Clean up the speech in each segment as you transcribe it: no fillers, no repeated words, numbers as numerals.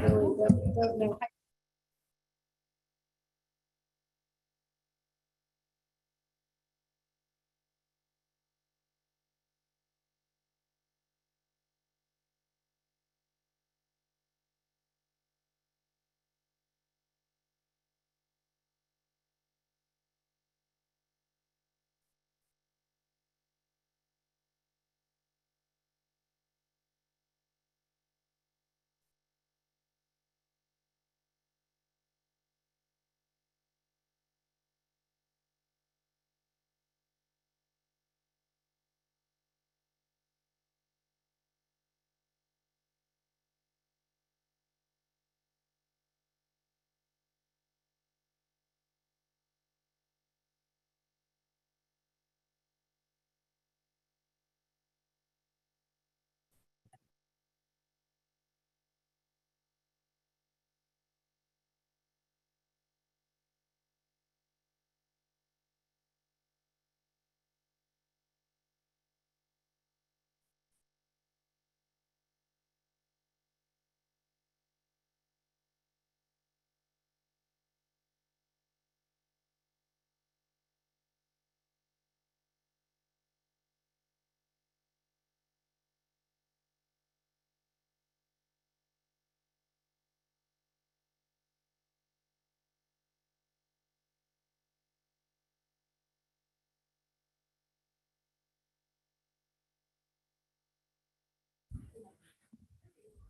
don't know.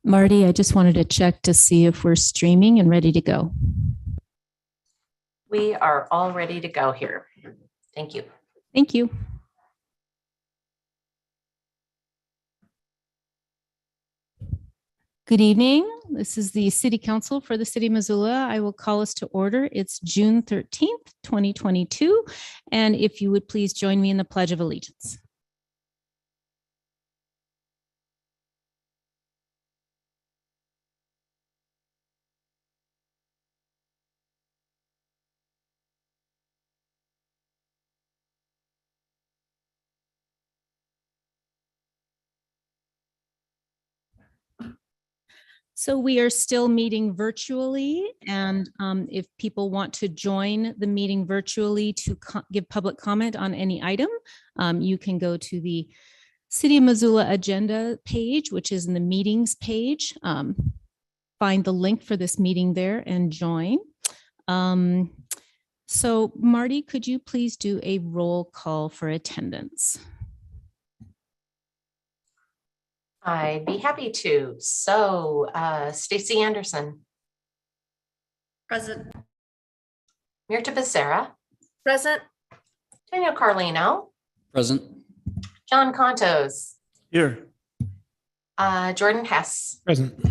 Marty, I just wanted to check to see if we're streaming and ready to go. We are all ready to go here. Thank you. Thank you. Good evening. This is the City Council for the City of Missoula. I will call us to order. It's June 13th, 2022. And if you would please join me in the Pledge of Allegiance. So we are still meeting virtually, and if people want to join the meeting virtually to give public comment on any item, you can go to the City of Missoula agenda page, which is in the meetings page. Find the link for this meeting there and join. So Marty, could you please do a roll call for attendance? I'd be happy to. So Stacy Anderson. Present. Mirta Becerra. Present. Daniel Carlino. Present. John Contos. Here. Jordan Hess. Present.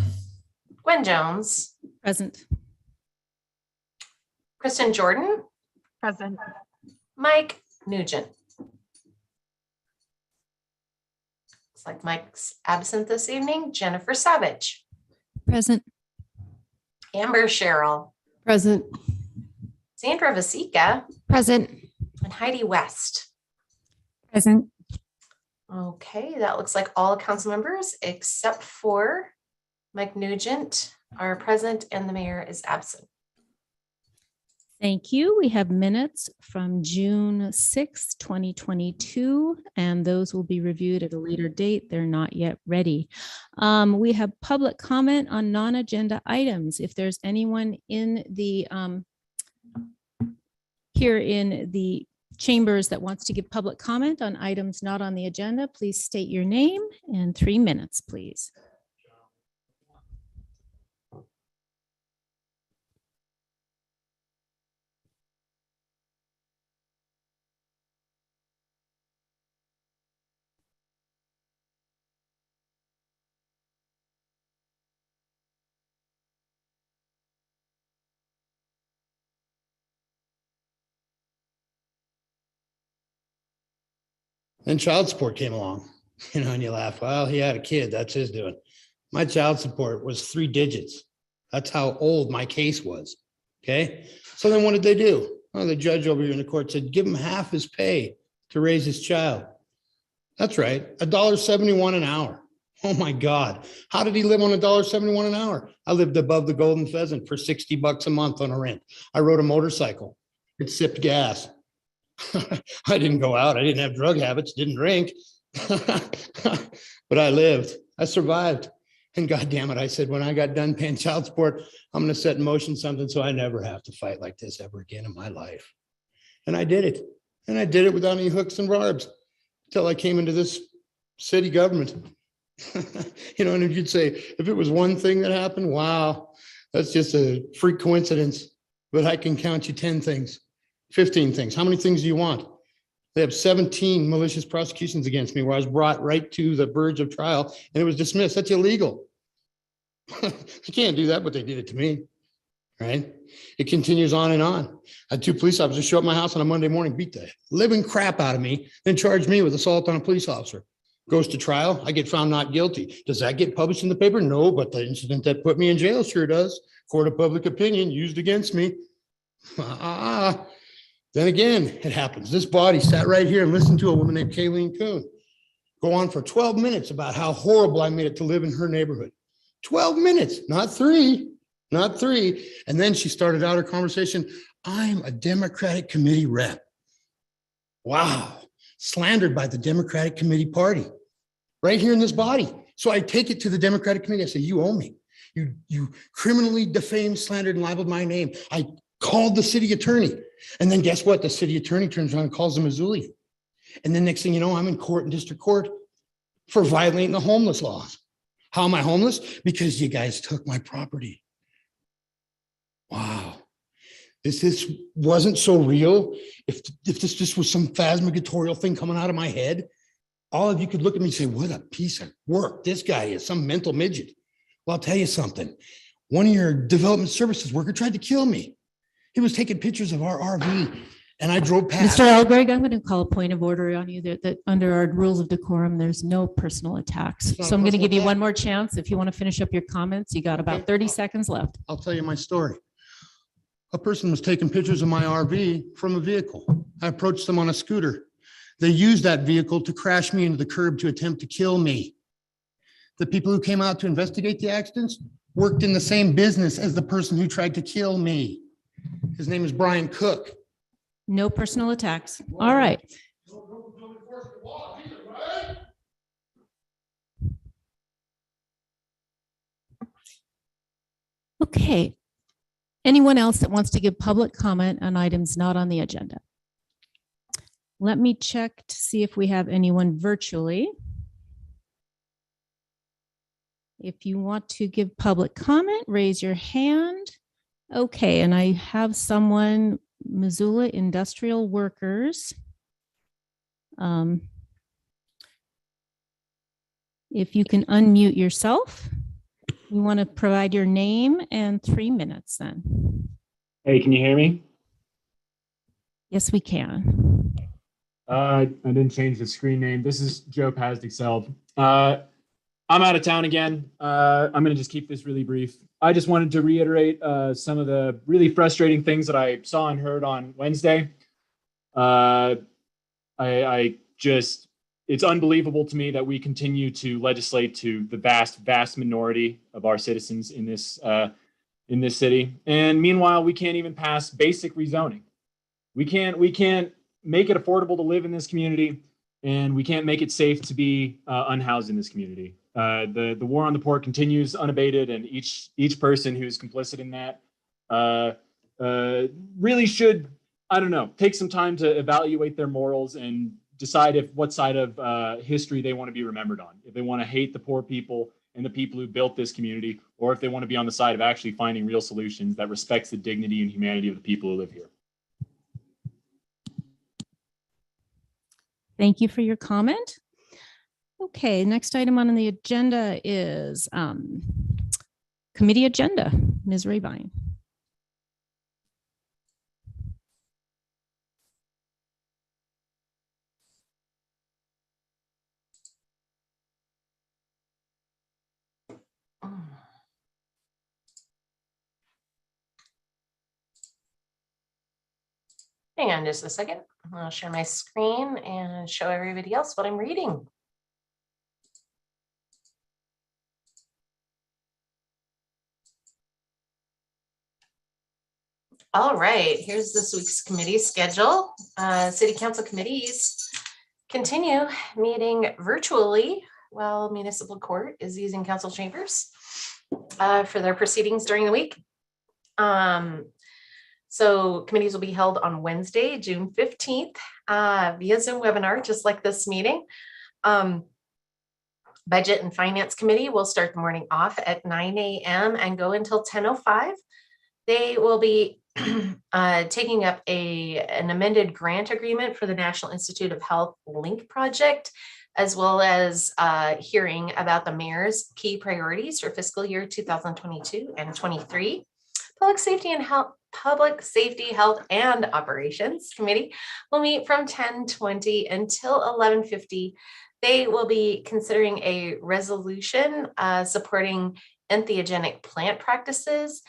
Gwen Jones. Present. Kristen Jordan. Present. Mike Nugent. Looks like Mike's absent this evening. Jennifer Savage. Present. Amber Sherrill. Present. Sandra Vasika. Present. And Heidi West. Present. Okay, that looks like all council members except for Mike Nugent are present and the mayor is absent. Thank you. We have minutes from June 6th, 2022, and those will be reviewed at a later date. They're not yet ready. We have public comment on non-agenda items. If there's anyone in the here in the chambers that wants to give public comment on items not on the agenda, please state your name and 3 minutes, please. Then child support came along, and you laugh, well, he had a kid, that's his doing. My child support was 3 digits. That's how old my case was. Okay. So then what did they do? Well, the judge over here in the court said, give him half his pay to raise his child. That's right. $1.71 an hour. Oh my God. How did he live on $1.71 an hour? I lived above the Golden Pheasant for $60 a month on a rent. I rode a motorcycle. It sipped gas. I didn't go out. I didn't have drug habits, didn't drink. But I lived. I survived. And God damn it, I said, when I got done paying child support, I'm going to set in motion something so I never have to fight like this ever again in my life. And I did it. And I did it without any hooks and barbs until I came into this city government. You know, and if you'd say, if it was one thing that happened, wow, that's just a freak coincidence. But I can count you 10 things, 15 things. How many things do you want? They have 17 malicious prosecutions against me where I was brought right to the verge of trial and it was dismissed. That's illegal. You can't do that, but they did it to me, right? It continues on and on. I had 2 police officers show up at my house on a Monday morning, beat the living crap out of me, then charge me with assault on a police officer. Goes to trial. I get found not guilty. Does that get published in the paper? No, but the incident that put me in jail sure does. Court of public opinion used against me. Then again, it happens. This body sat right here and listened to a woman named Kayleen Kuhn go on for 12 minutes about how horrible I made it to live in her neighborhood. 12 minutes, not three. And then she started out her conversation. I'm a Democratic committee rep. Wow. Slandered by the Democratic Committee Party right here in this body. So I take it to the Democratic Committee. I say, you owe me. You criminally defamed, slandered, and libeled my name. I called the city attorney. And then guess what? The city attorney turns around and calls the Missoula. And then next thing you know, I'm in court in district court for violating the homeless laws. How am I homeless? Because you guys took my property. Wow. This wasn't so real. If this just was some phantasmagorical thing coming out of my head, all of you could look at me and say, what a piece of work this guy is, some mental midget. Well, I'll tell you something. One of your development services worker tried to kill me. He was taking pictures of our RV and I drove past. Mr. Elgreg, I'm going to call a point of order on you that under our rules of decorum, there's no personal attacks. not So a I'm going to personal give you attack. one more chance. If you want to finish up your comments, you got about Okay. 30 seconds left. I'll tell you my story. A person was taking pictures of my RV from a vehicle. I approached them on a scooter. They used that vehicle to crash me into the curb to attempt to kill me. The people who came out to investigate the accidents worked in the same business as the person who tried to kill me. His name is Brian Cook. No personal attacks. All right. Okay. Anyone else that wants to give public comment on items not on the agenda? Let me check to see if we have anyone virtually. If you want to give public comment, raise your hand. Okay, and I have someone, Missoula Industrial Workers. If you can unmute yourself, we want to provide your name and 3 minutes then. Hey, can you hear me? Yes, we can. I didn't change the screen name. This is Joe Pazdik-Selb. I'm out of town again. I'm going to just keep this really brief. I just wanted to reiterate some of the really frustrating things that I saw and heard on Wednesday. It's unbelievable to me that we continue to legislate to the vast minority of our citizens in this city. And meanwhile, we can't even pass basic rezoning. We can't make it affordable to live in this community, and we can't make it safe to be unhoused in this community. The war on the poor continues unabated, and each person who's complicit in that really should, I don't know, take some time to evaluate their morals and decide what side of history they want to be remembered on. If they want to hate the poor people and the people who built this community, or if they want to be on the side of actually finding real solutions that respects the dignity and humanity of the people who live here. Thank you for your comment. Okay, next item on the agenda is committee agenda. Ms. Rabine. Hang on just a second. I'll share my screen and show everybody else what I'm reading. All right, here's this week's committee schedule. City council committees continue meeting virtually while municipal court is using council chambers for their proceedings during the week. So committees will be held on Wednesday, June 15th via Zoom webinar, just like this meeting. Budget and Finance Committee will start the morning off at 9 a.m. and go until 10:05. They will be taking up an amended grant agreement for the National Institute of Health Link project, as well as hearing about the mayor's key priorities for fiscal year 2022 and 23. Public Safety, Health, and Operations Committee will meet from 10:20 until 11:50. They will be considering a resolution supporting entheogenic plant practices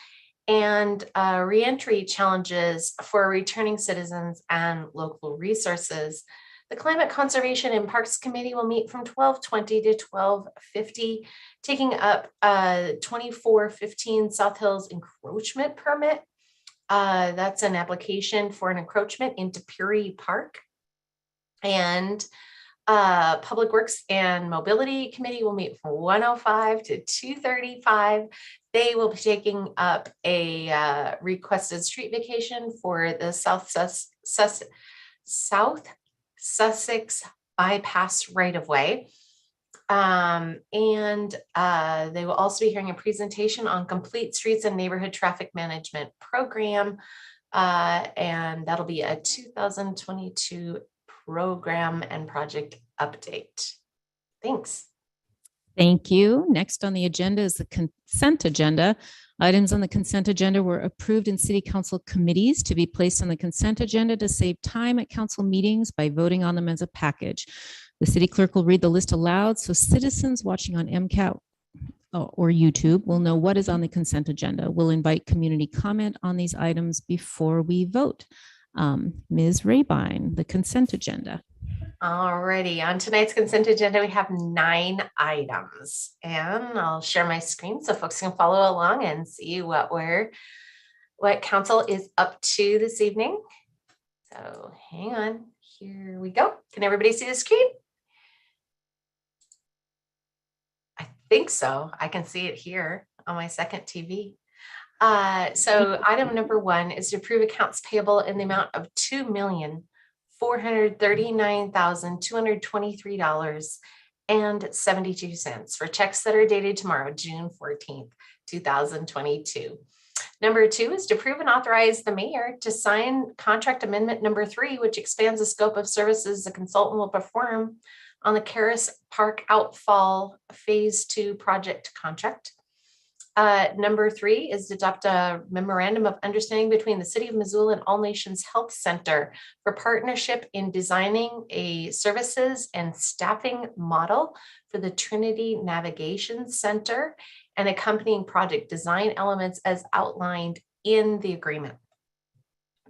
and reentry challenges for returning citizens and local resources. The Climate Conservation and Parks Committee will meet from 12:20 to 12:50, taking up 2415 South Hills encroachment permit. That's an application for an encroachment into Puri Park. And Public Works and Mobility Committee will meet from 1:05 to 2:35. They will be taking up a requested street vacation for the South Sussex bypass right-of-way. And they will also be hearing a presentation on Complete Streets and Neighborhood Traffic Management Program. And that'll be a 2022 program and project update. Thanks. Thank you. Next on the agenda is the consent agenda. Items on the consent agenda were approved in city council committees to be placed on the consent agenda to save time at council meetings by voting on them as a package. The city clerk will read the list aloud so citizens watching on MCAT or YouTube will know what is on the consent agenda. We'll invite community comment on these items before we vote. Ms. Rabine, the consent agenda. Alrighty, on tonight's consent agenda, we have 9 items, and I'll share my screen so folks can follow along and see what council is up to this evening. So hang on, here we go. Can everybody see the screen? I think so. I can see it here on my second TV. So item number 1 is to approve accounts payable in the amount of $2,439,223.72 for checks that are dated tomorrow, June 14th, 2022. Number 2 is to approve and authorize the mayor to sign contract amendment number 3, which expands the scope of services the consultant will perform on the Caris Park Outfall Phase 2 project contract. Number 3 is to adopt a memorandum of understanding between the City of Missoula and All Nations Health Center for partnership in designing a services and staffing model for the Trinity Navigation Center and accompanying project design elements as outlined in the agreement.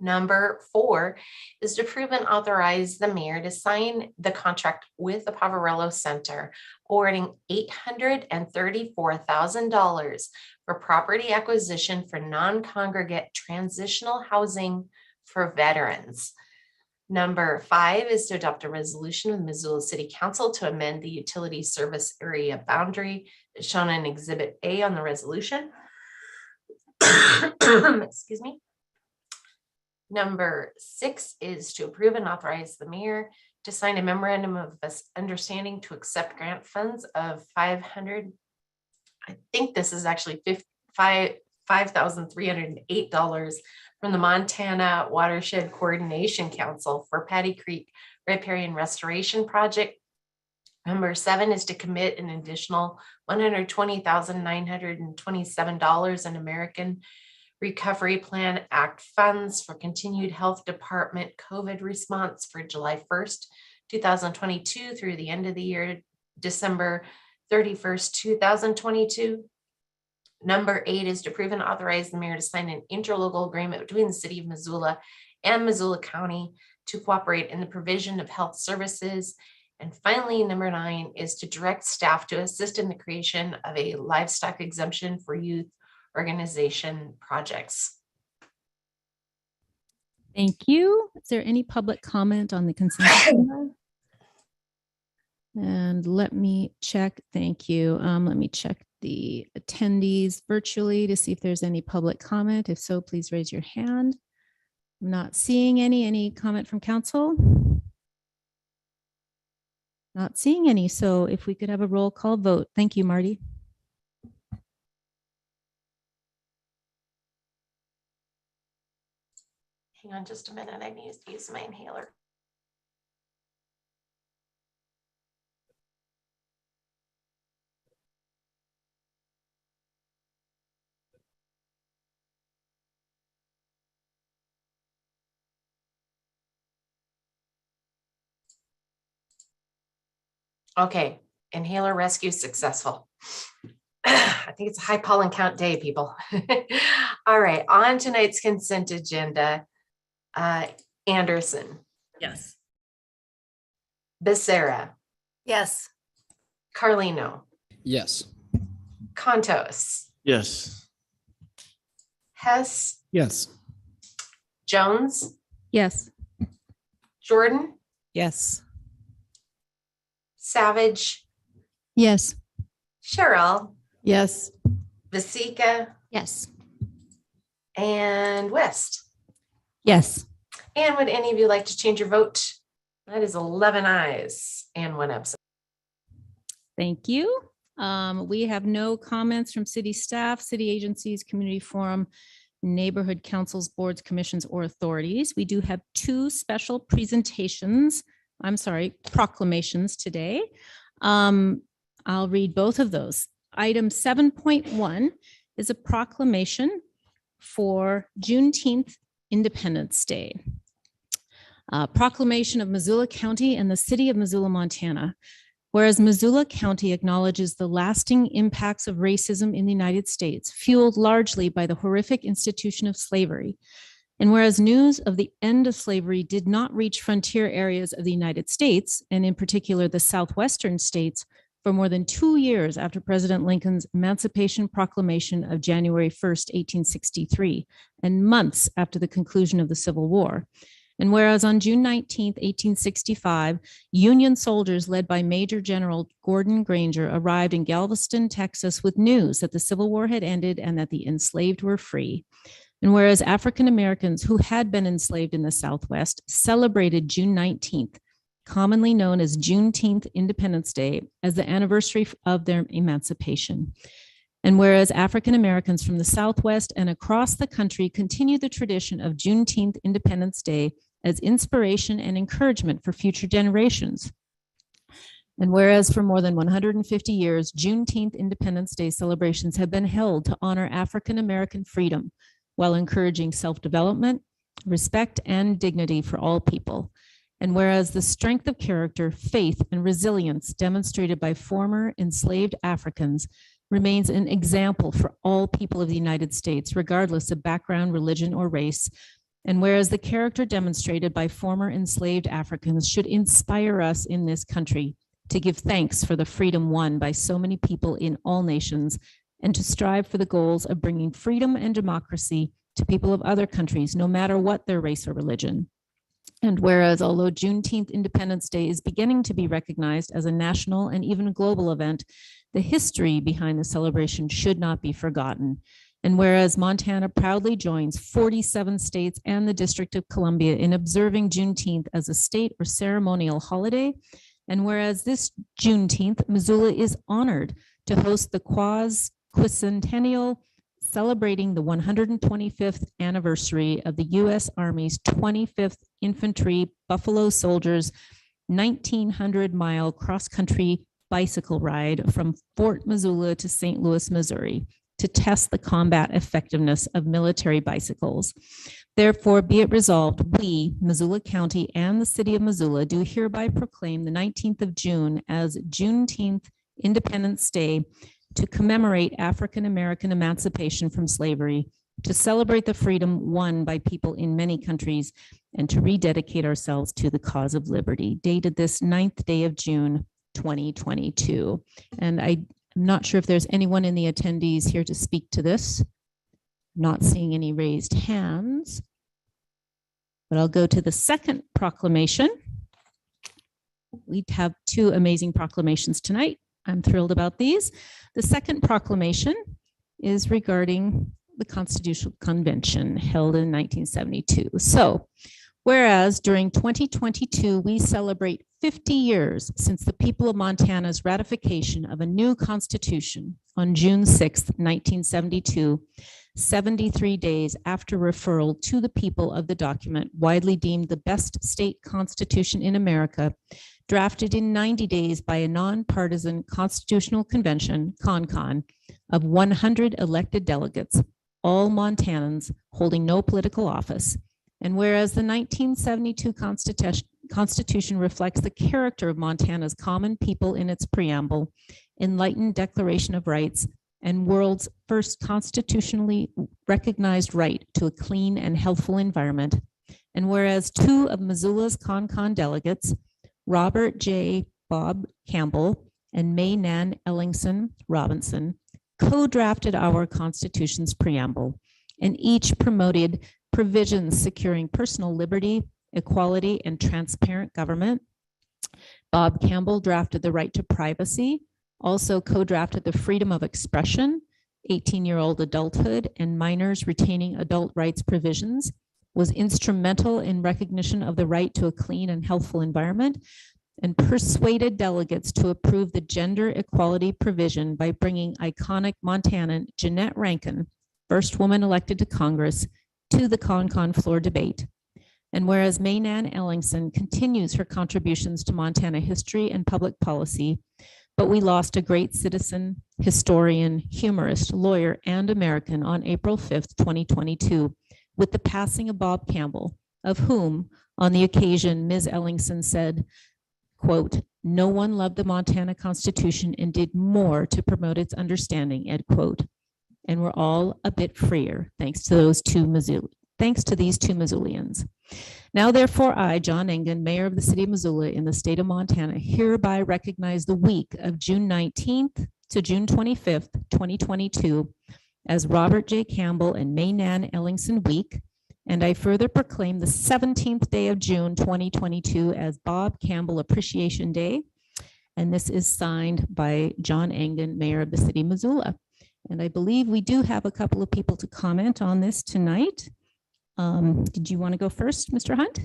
Number 4 is to approve and authorize the mayor to sign the contract with the Poverello Center, awarding $834,000 for property acquisition for non-congregate transitional housing for veterans. Number 5 is to adopt a resolution of the Missoula City Council to amend the utility service area boundary as shown in Exhibit A on the resolution. Excuse me. Number 6 is to approve and authorize the mayor to sign a memorandum of understanding to accept grant funds of $500. I think this is actually $5,308 from the Montana Watershed Coordination Council for Patty Creek Riparian Restoration Project. Number 7 is to commit an additional $120,927 in American Recovery Plan Act funds for continued health department COVID response for July 1st, 2022 through the end of the year, December 31st, 2022. Number 8 is to approve and authorize the mayor to sign an interlocal agreement between the City of Missoula and Missoula County to cooperate in the provision of health services. And finally, number 9 is to direct staff to assist in the creation of a livestock exemption for youth organization projects. Thank you. Is there any public comment on the consent agenda? And let me check. Thank you. Let me check the attendees virtually to see if there's any public comment. If so, please raise your hand. I'm not seeing any. Any comment from council? Not seeing any. So if we could have a roll call vote. Thank you, Marty. Hang on just a minute. I need to use my inhaler. Okay, inhaler rescue successful. I think it's a high pollen count day, people. All right, on tonight's consent agenda, Anderson, Yes. Becerra, Yes. Carlino, Yes. Contos, Yes. Hess, Yes. Jones, Yes. Jordan, Yes. Savage, Yes. Cheryl, Yes. Vasika, Yes. and West. Yes. And would any of you like to change your vote? That is 11 ayes and 1 absent. Thank you. We have no comments from city staff, city agencies, community forum, neighborhood councils, boards, commissions, or authorities. We do have 2 special proclamations today. I'll read both of those. Item 7.1 is a proclamation for Juneteenth Independence Day. Proclamation of Missoula County and the City of Missoula, Montana. Whereas Missoula County acknowledges the lasting impacts of racism in the United States, fueled largely by the horrific institution of slavery. And whereas news of the end of slavery did not reach frontier areas of the United States, and in particular the southwestern states, for more than 2 years after President Lincoln's Emancipation Proclamation of January 1st, 1863, and months after the conclusion of the Civil War. And whereas on June 19th, 1865, Union soldiers led by Major General Gordon Granger arrived in Galveston, Texas with news that the Civil War had ended and that the enslaved were free. And whereas African Americans who had been enslaved in the Southwest celebrated June 19th, commonly known as Juneteenth Independence Day, as the anniversary of their emancipation. And whereas African Americans from the Southwest and across the country continue the tradition of Juneteenth Independence Day as inspiration and encouragement for future generations. And whereas for more than 150 years, Juneteenth Independence Day celebrations have been held to honor African American freedom while encouraging self-development, respect, and dignity for all people. And whereas the strength of character, faith, and resilience demonstrated by former enslaved Africans remains an example for all people of the United States, regardless of background, religion, or race. And whereas the character demonstrated by former enslaved Africans should inspire us in this country to give thanks for the freedom won by so many people in all nations, and to strive for the goals of bringing freedom and democracy to people of other countries, no matter what their race or religion. And whereas although Juneteenth Independence Day is beginning to be recognized as a national and even global event, the history behind the celebration should not be forgotten. And whereas Montana proudly joins 47 states and the District of Columbia in observing Juneteenth as a state or ceremonial holiday, and whereas this Juneteenth, Missoula is honored to host the quincentennial celebrating the 125th anniversary of the U.S. Army's 25th Infantry Buffalo Soldiers 1,900-mile cross-country bicycle ride from Fort Missoula to St. Louis, Missouri, to test the combat effectiveness of military bicycles. Therefore, be it resolved, we, Missoula County and the City of Missoula, do hereby proclaim the 19th of June as Juneteenth Independence Day to commemorate African American emancipation from slavery, to celebrate the freedom won by people in many countries, and to rededicate ourselves to the cause of liberty. Dated this 9th day of June, 2022. And I'm not sure if there's anyone in the attendees here to speak to this. Not seeing any raised hands. But I'll go to the second proclamation. We have two amazing proclamations tonight. I'm thrilled about these. The second proclamation is regarding the Constitutional Convention held in 1972. So, whereas during 2022, we celebrate 50 years since the people of Montana's ratification of a new constitution on June 6, 1972, 73 days after referral to the people of the document widely deemed the best state constitution in America, drafted in 90 days by a nonpartisan constitutional convention, CONCON, of 100 elected delegates, all Montanans holding no political office. And whereas the 1972 Constitution reflects the character of Montana's common people in its preamble, enlightened Declaration of Rights, and world's first constitutionally recognized right to a clean and healthful environment. And whereas two of Missoula's CONCON delegates, Robert J. Bob Campbell and May Nan Ellingson Robinson, co-drafted our Constitution's preamble, and each promoted provisions securing personal liberty, equality, and transparent government. Bob Campbell drafted the right to privacy, also co-drafted the freedom of expression, 18-year-old adulthood, and minors retaining adult rights provisions, was instrumental in recognition of the right to a clean and healthful environment, and persuaded delegates to approve the gender equality provision by bringing iconic Montanan Jeanette Rankin, first woman elected to Congress, to the CONCON floor debate. And whereas May Nan Ellingson continues her contributions to Montana history and public policy, but we lost a great citizen, historian, humorist, lawyer, and American on April 5th, 2022, with the passing of Bob Campbell, of whom, on the occasion, Ms. Ellingson said, quote, "No one loved the Montana Constitution and did more to promote its understanding," end quote. And we're all a bit freer thanks to these two Missoulians. Now, therefore, I, John Engen, Mayor of the City of Missoula in the state of Montana, hereby recognize the week of June 19th to June 25th, 2022, as Robert J. Campbell and May Nan Ellingson Week, and I further proclaim the 17th day of June 2022 as Bob Campbell Appreciation Day, and this is signed by John Engen, Mayor of the City of Missoula. And I believe we do have a couple of people to comment on this tonight. Did you want to go first, Mr. Hunt?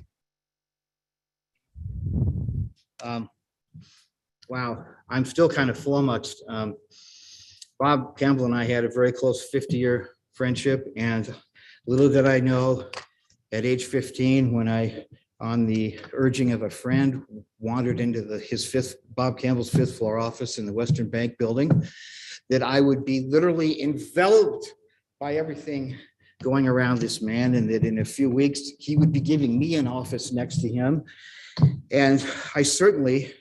Wow, I'm still kind of flummoxed. Bob Campbell and I had a very close 50-year friendship, and little did I know at age 15, when I, on the urging of a friend, wandered into Bob Campbell's fifth floor office in the Western Bank building, that I would be literally enveloped by everything going around this man, and that in a few weeks he would be giving me an office next to him. And I certainly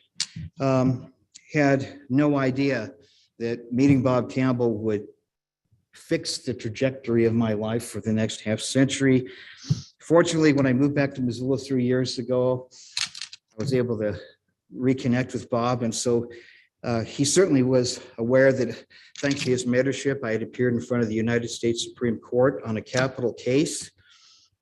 had no idea that meeting Bob Campbell would fix the trajectory of my life for the next half century. Fortunately, when I moved back to Missoula 3 years ago, I was able to reconnect with Bob. And so he certainly was aware that thanks to his mentorship, I had appeared in front of the United States Supreme Court on a capital case.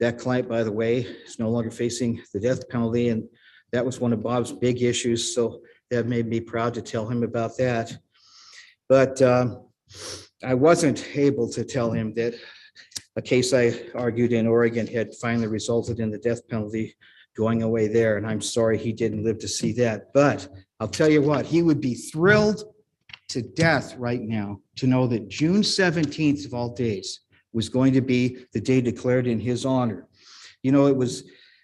That client, by the way, is no longer facing the death penalty. And that was one of Bob's big issues. So that made me proud to tell him about that. But I wasn't able to tell him that a case I argued in Oregon had finally resulted in the death penalty going away there. And I'm sorry he didn't live to see that. But I'll tell you what, he would be thrilled to death right now to know that June 17th of all days was going to be the day declared in his honor. You know, it was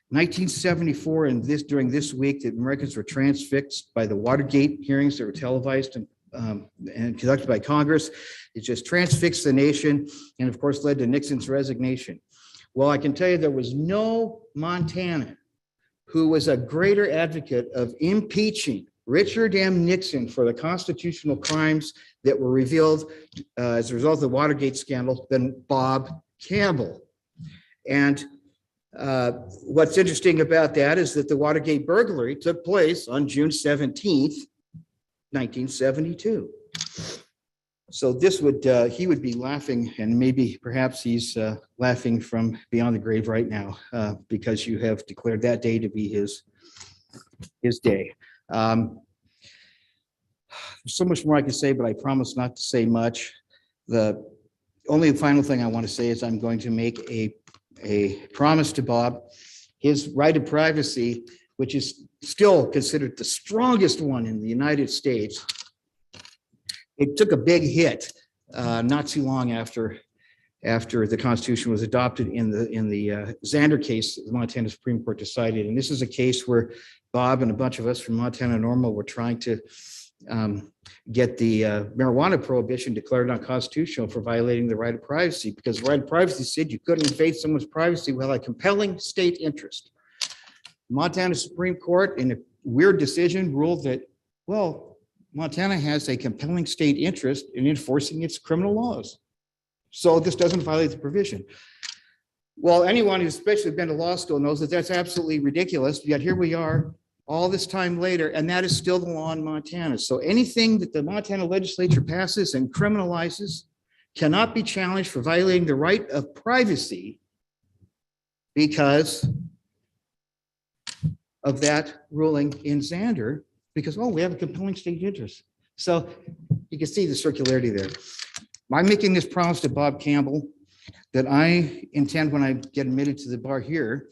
1974 and during this week that Americans were transfixed by the Watergate hearings that were televised and conducted by Congress. It just transfixed the nation and of course led to Nixon's resignation. Well, I can tell you there was no Montanan who was a greater advocate of impeaching Richard M. Nixon for the constitutional crimes that were revealed as a result of the Watergate scandal than Bob Campbell. And what's interesting about that is that the Watergate burglary took place on June 17th, 1972. So this would, he would be laughing, and maybe perhaps he's laughing from beyond the grave right now, because you have declared that day to be his day. So much more I could say, but I promise not to say much. The only final thing I want to say is I'm going to make a promise to Bob. His right of privacy, which is still considered the strongest one in the United States, it took a big hit not too long after the Constitution was adopted in the Zander case the Montana Supreme Court decided. And this is a case where Bob and a bunch of us from Montana Normal were trying to get the marijuana prohibition declared unconstitutional for violating the right of privacy, because the right of privacy said you couldn't invade someone's privacy without a compelling state interest. Montana Supreme Court, in a weird decision, ruled that, well, Montana has a compelling state interest in enforcing its criminal laws. So this doesn't violate the provision. Well, anyone who's especially been to law school knows that that's absolutely ridiculous, yet here we are all this time later, and that is still the law in Montana. So anything that the Montana legislature passes and criminalizes cannot be challenged for violating the right of privacy because of that ruling in Zander, because, oh, we have a compelling state interest. So you can see the circularity there. I'm making this promise to Bob Campbell that I intend, when I get admitted to the bar here,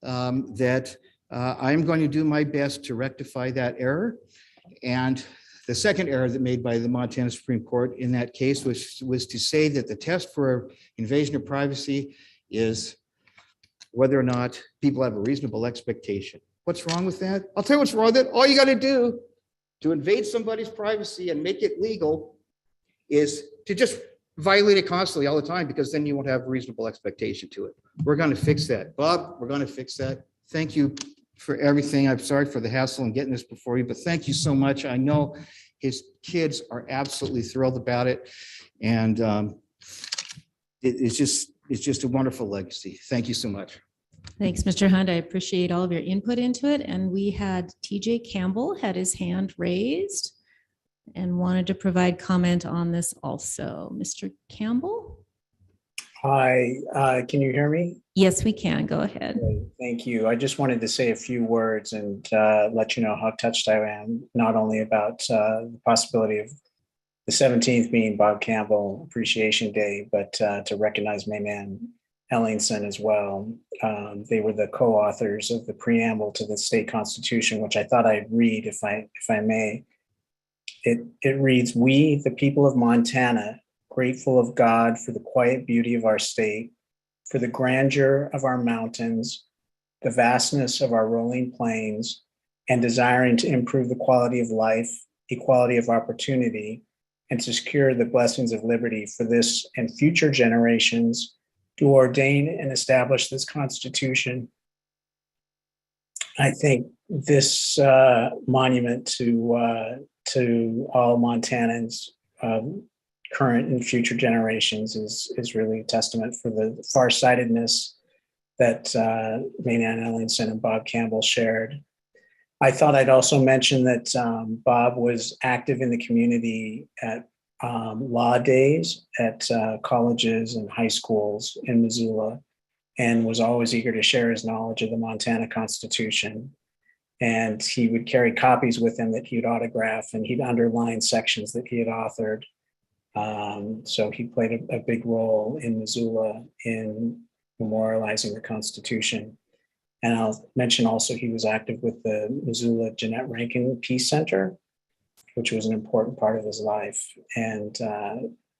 that I'm going to do my best to rectify that error. And the second error that made by the Montana Supreme Court in that case was to say that the test for invasion of privacy is whether or not people have a reasonable expectation. What's wrong with that? I'll tell you what's wrong with it. All you got to do to invade somebody's privacy and make it legal is to just violate it constantly all the time, because then you won't have a reasonable expectation to it. We're going to fix that. Bob, we're going to fix that. Thank you for everything. I'm sorry for the hassle and getting this before you, but thank you so much. I know his kids are absolutely thrilled about it. And it's just a wonderful legacy. Thank you so much. Thanks, Mr. Hunt. I appreciate all of your input into it. And we had TJ Campbell had his hand raised and wanted to provide comment on this also. Mr. Campbell? Hi, can you hear me? Yes, we can. Go ahead. Great, thank you. I just wanted to say a few words and let you know how touched I am, not only about the possibility of the 17th being Bob Campbell Appreciation Day, but to recognize my man Ellingson as well. They were the co-authors of the Preamble to the state constitution, which I thought I'd read if I may. It reads, "We, the people of Montana, grateful of God for the quiet beauty of our state, for the grandeur of our mountains, the vastness of our rolling plains, and desiring to improve the quality of life, equality of opportunity, and to secure the blessings of liberty for this and future generations, to ordain and establish this Constitution." I think this monument to all Montanans, current and future generations, is really a testament for the farsightedness that Maynard Ellingson and Bob Campbell shared. I thought I'd also mention that Bob was active in the community at law days at colleges and high schools in Missoula, and was always eager to share his knowledge of the Montana Constitution. And he would carry copies with him that he'd autograph, and he'd underline sections that he had authored. So he played a big role in Missoula in memorializing the Constitution. And I'll mention also he was active with the Missoula Jeanette Rankin Peace Center, which was an important part of his life. And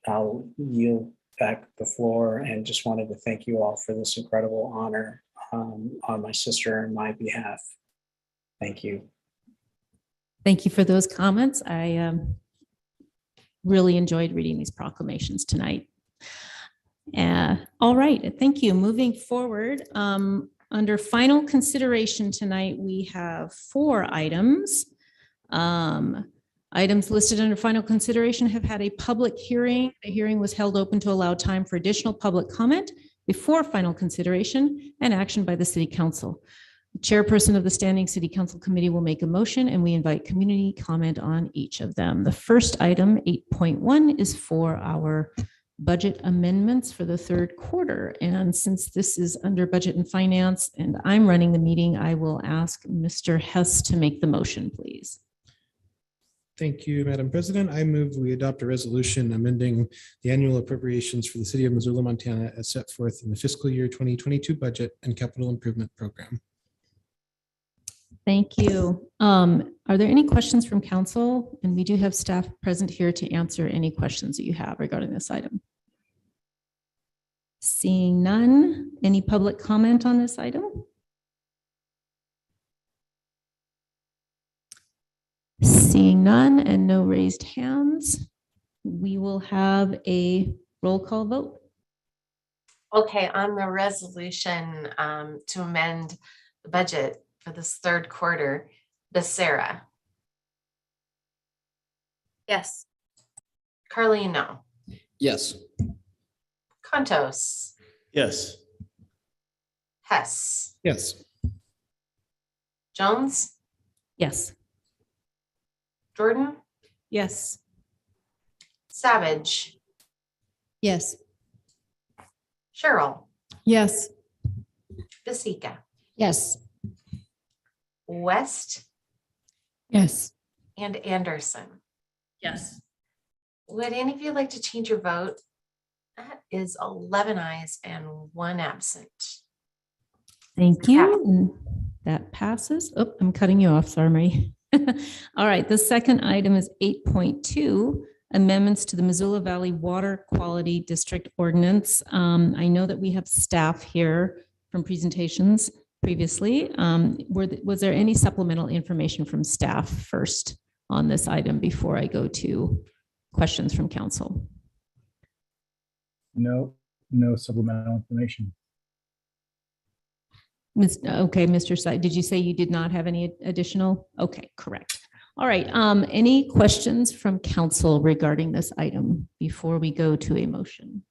I'll yield back the floor and just wanted to thank you all for this incredible honor on my sister and my behalf. Thank you. Thank you for those comments. I really enjoyed reading these proclamations tonight. All right, thank you. Moving forward, under final consideration tonight, we have 4 items. Items listed under final consideration have had a public hearing. The hearing was held open to allow time for additional public comment before final consideration and action by the City Council. Chairperson of the Standing City Council Committee will make a motion and we invite community comment on each of them. The first item, 8.1, is for our budget amendments for the third quarter. And since this is under budget and finance and I'm running the meeting, I will ask Mr. Hess to make the motion, please. Thank you, Madam President. I move we adopt a resolution amending the annual appropriations for the city of Missoula, Montana as set forth in the fiscal year 2022 budget and capital improvement program. Thank you. Are there any questions from council? And we do have staff present here to answer any questions that you have regarding this item. Seeing none, any public comment on this item? Seeing none and no raised hands, we will have a roll call vote. Okay, on the resolution to amend the budget for this third quarter, Becerra. Yes. Carlino. Yes. Contos. Yes. Hess. Yes. Jones. Yes. Jordan. Yes. Savage. Yes. Cheryl. Yes. Basika. Yes. West. Yes. And Anderson. Yes. Would any of you like to change your vote? That is 11 ayes and 1 absent. Thank you. And that passes. Oh, I'm cutting you off. Sorry, Marie. All right. The second item is 8.2, amendments to the Missoula Valley Water Quality District Ordinance. I know that we have staff here from presentations previously. Was there any supplemental information from staff first on this item before I go to questions from council? No supplemental information. Okay, Mr. Sy, did you say you did not have any additional? Okay, correct. All right. Any questions from council regarding this item before we go to a motion?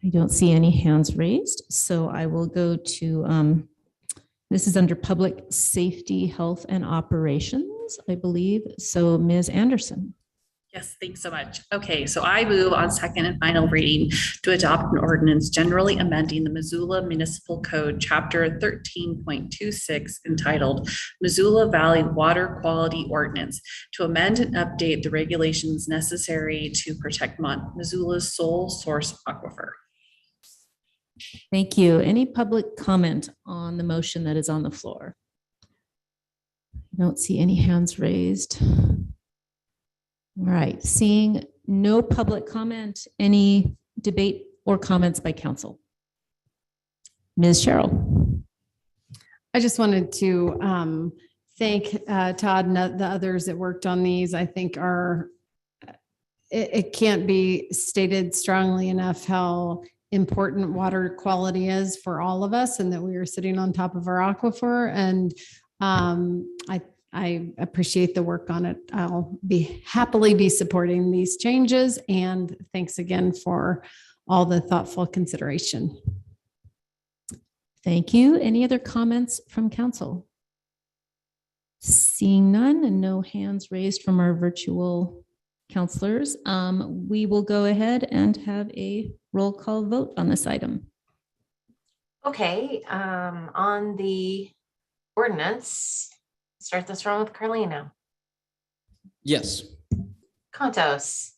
I don't see any hands raised, so I will go to, this is under public safety, health and operations, I believe. So Ms. Anderson. Yes, thanks so much. Okay, so I move on second and final reading to adopt an ordinance generally amending the Missoula Municipal Code, Chapter 13.26, entitled Missoula Valley Water Quality Ordinance, to amend and update the regulations necessary to protect Missoula's sole source aquifer. Thank you. Any public comment on the motion that is on the floor? I don't see any hands raised. All right, seeing no public comment, any debate or comments by council? Ms. Cheryl. I just wanted to thank Todd and the others that worked on these. I think it can't be stated strongly enough how important water quality is for all of us and that we are sitting on top of our aquifer. And I appreciate the work on it. I'll happily be supporting these changes. And thanks again for all the thoughtful consideration. Thank you. Any other comments from council? Seeing none and no hands raised from our virtual counselors, we will go ahead and have a roll call vote on this item. Okay, on the ordinance, start this round with Carlino. Yes. Contos.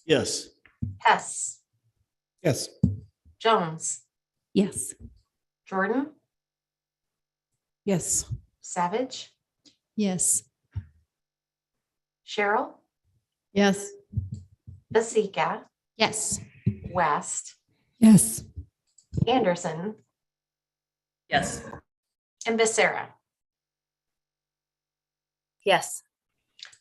Yes. Hess. Yes. Jones. Yes. Jordan. Yes. Savage. Yes. Cheryl. Yes. Basika. Yes. West. Yes. Anderson. Yes. And Becerra. Yes.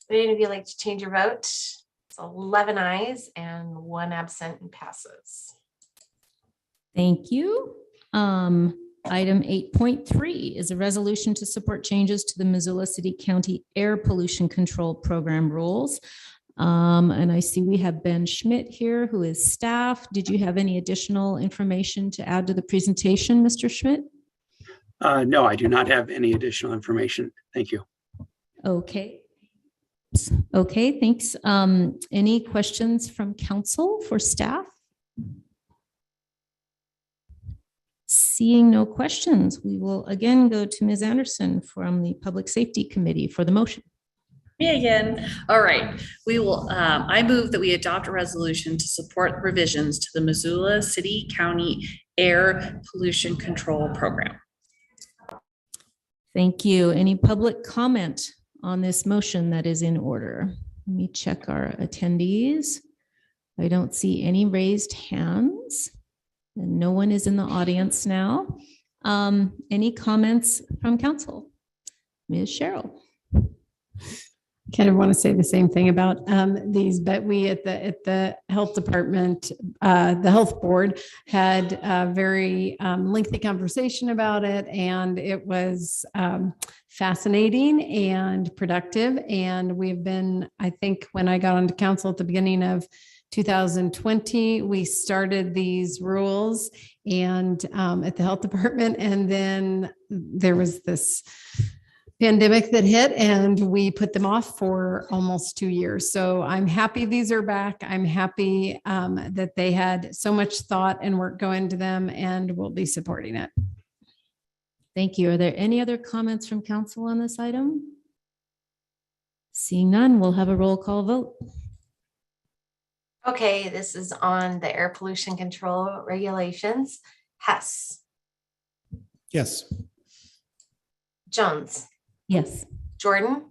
Would any of you like to change your vote? It's 11 ayes and 1 absent and passes. Thank you. Item 8.3 is a resolution to support changes to the Missoula City County Air Pollution Control Program rules. And I see we have Ben Schmidt here, who is staff. Did you have any additional information to add to the presentation, Mr. Schmidt? No, I do not have any additional information. Thank you. Okay. Okay, thanks. Any questions from council for staff? Seeing no questions, we will again go to Ms. Anderson from the Public Safety Committee for the motion. Me again. All right, we will, I move that we adopt a resolution to support revisions to the Missoula City County Air Pollution Control Program. Thank you. Any public comment on this motion that is in order? Let me check our attendees. I don't see any raised hands. And no one is in the audience now. Any comments from council? Ms. Cheryl. Kind of want to say the same thing about these, but we at the health department, the health board had a very lengthy conversation about it, and it was fascinating and productive. And we've been, I think, when I got onto council at the beginning of 2020, we started these rules and at the health department, and then there was this pandemic that hit and we put them off for almost 2 years. So I'm happy these are back. I'm happy that they had so much thought and work go into them, and we'll be supporting it. Thank you. Are there any other comments from council on this item? Seeing none, we'll have a roll call vote. Okay, this is on the air pollution control regulations. Hess, Yes. Jones, Yes. Jordan,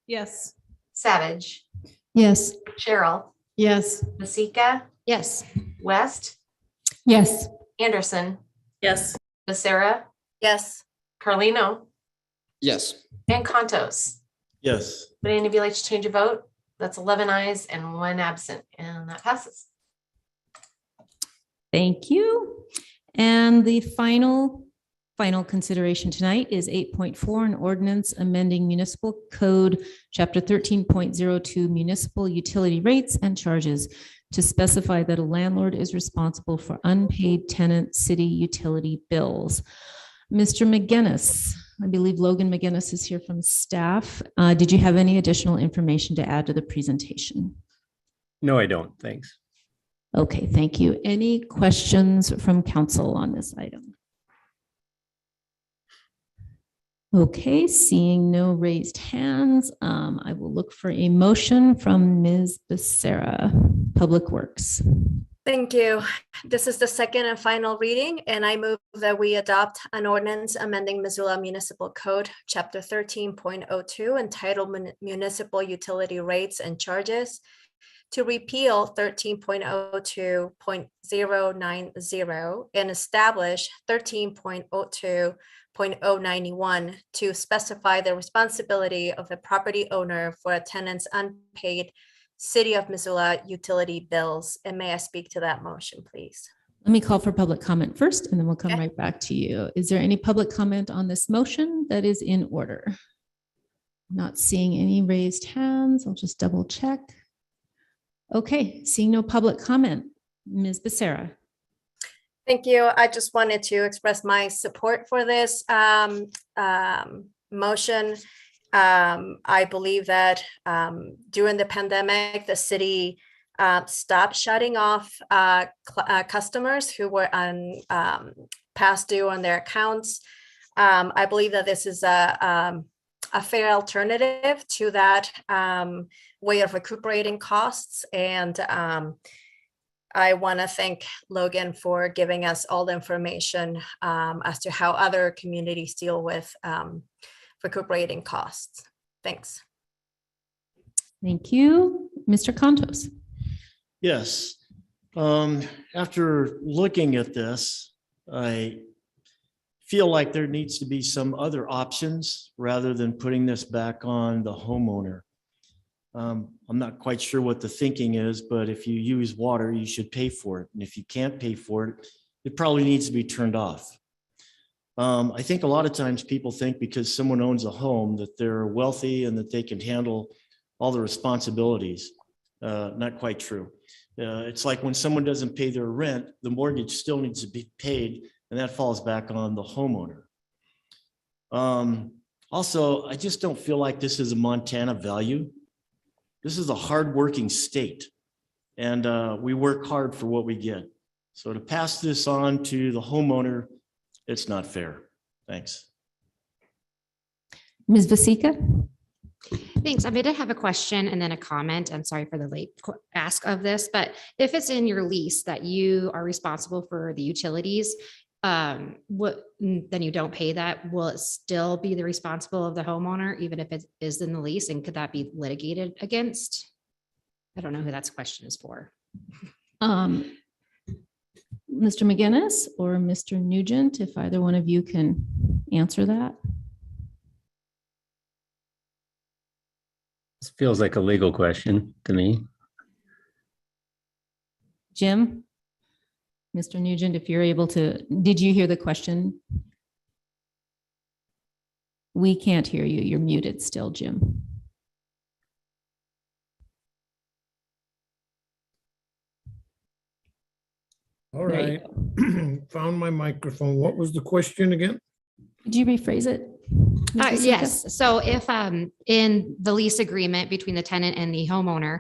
Yes. Savage, Yes. Cheryl, Yes. Masika, Yes. West, Yes. Anderson, Yes. Becerra, Yes. Carlino, Yes. and Contos. Yes. Would any of you like to change a vote? That's 11 ayes and 1 absent, and that passes. Thank you. And the final consideration tonight is 8.4, an ordinance amending municipal code, chapter 13.02, municipal utility rates and charges to specify that a landlord is responsible for unpaid tenant city utility bills. Mr. McGinnis, I believe Logan McGinnis is here from staff. Did you have any additional information to add to the presentation? No, I don't. Thanks. Okay, thank you. Any questions from council on this item? Okay, seeing no raised hands, I will look for a motion from Ms. Becerra, Public Works. Thank you. This is the second and final reading, and I move that we adopt an ordinance amending Missoula Municipal Code, Chapter 13.02, entitled Municipal Utility Rates and Charges, to repeal 13.02.090 and establish 13.02.091 to specify the responsibility of the property owner for a tenant's unpaid City of Missoula utility bills. And may I speak to that motion, please? Let me call for public comment first, and then we'll come Okay. right back to you. Is there any public comment on this motion that is in order? Not seeing any raised hands. I'll just double check. Okay, seeing no public comment. Ms. Becerra. Thank you. I just wanted to express my support for this motion. I believe that during the pandemic, the city stopped shutting off customers who were on past due on their accounts. I believe that this is a fair alternative to that way of recuperating costs. And I want to thank Logan for giving us all the information as to how other communities deal with recuperating costs. Thanks. Thank you. Mr. Contos. Yes. After looking at this, I feel like there needs to be some other options rather than putting this back on the homeowner. I'm not quite sure what the thinking is, but if you use water, you should pay for it. And if you can't pay for it, it probably needs to be turned off. I think a lot of times people think because someone owns a home that they're wealthy and that they can handle all the responsibilities. Not quite true. It's like when someone doesn't pay their rent, the mortgage still needs to be paid, and that falls back on the homeowner. Also, I just don't feel like this is a Montana value. This is a hardworking state, and we work hard for what we get. So to pass this on to the homeowner, it's not fair. Thanks. Ms. Vasika? Thanks. I did have a question and then a comment. I'm sorry for the late ask of this, but if it's in your lease that you are responsible for the utilities, then you don't pay that, will it still be the responsible of the homeowner, even if it is in the lease? And could that be litigated against? I don't know who that question is for. Mr. McGinnis or Mr. Nugent, if either one of you can answer that. This feels like a legal question to me. Jim? Mr. Nugent, if you're able to, did you hear the question? We can't hear you. You're muted still, Jim. All There you right. Found my microphone. What was the question again? Could you rephrase it? Ms. Vasika? Yes. So if in the lease agreement between the tenant and the homeowner,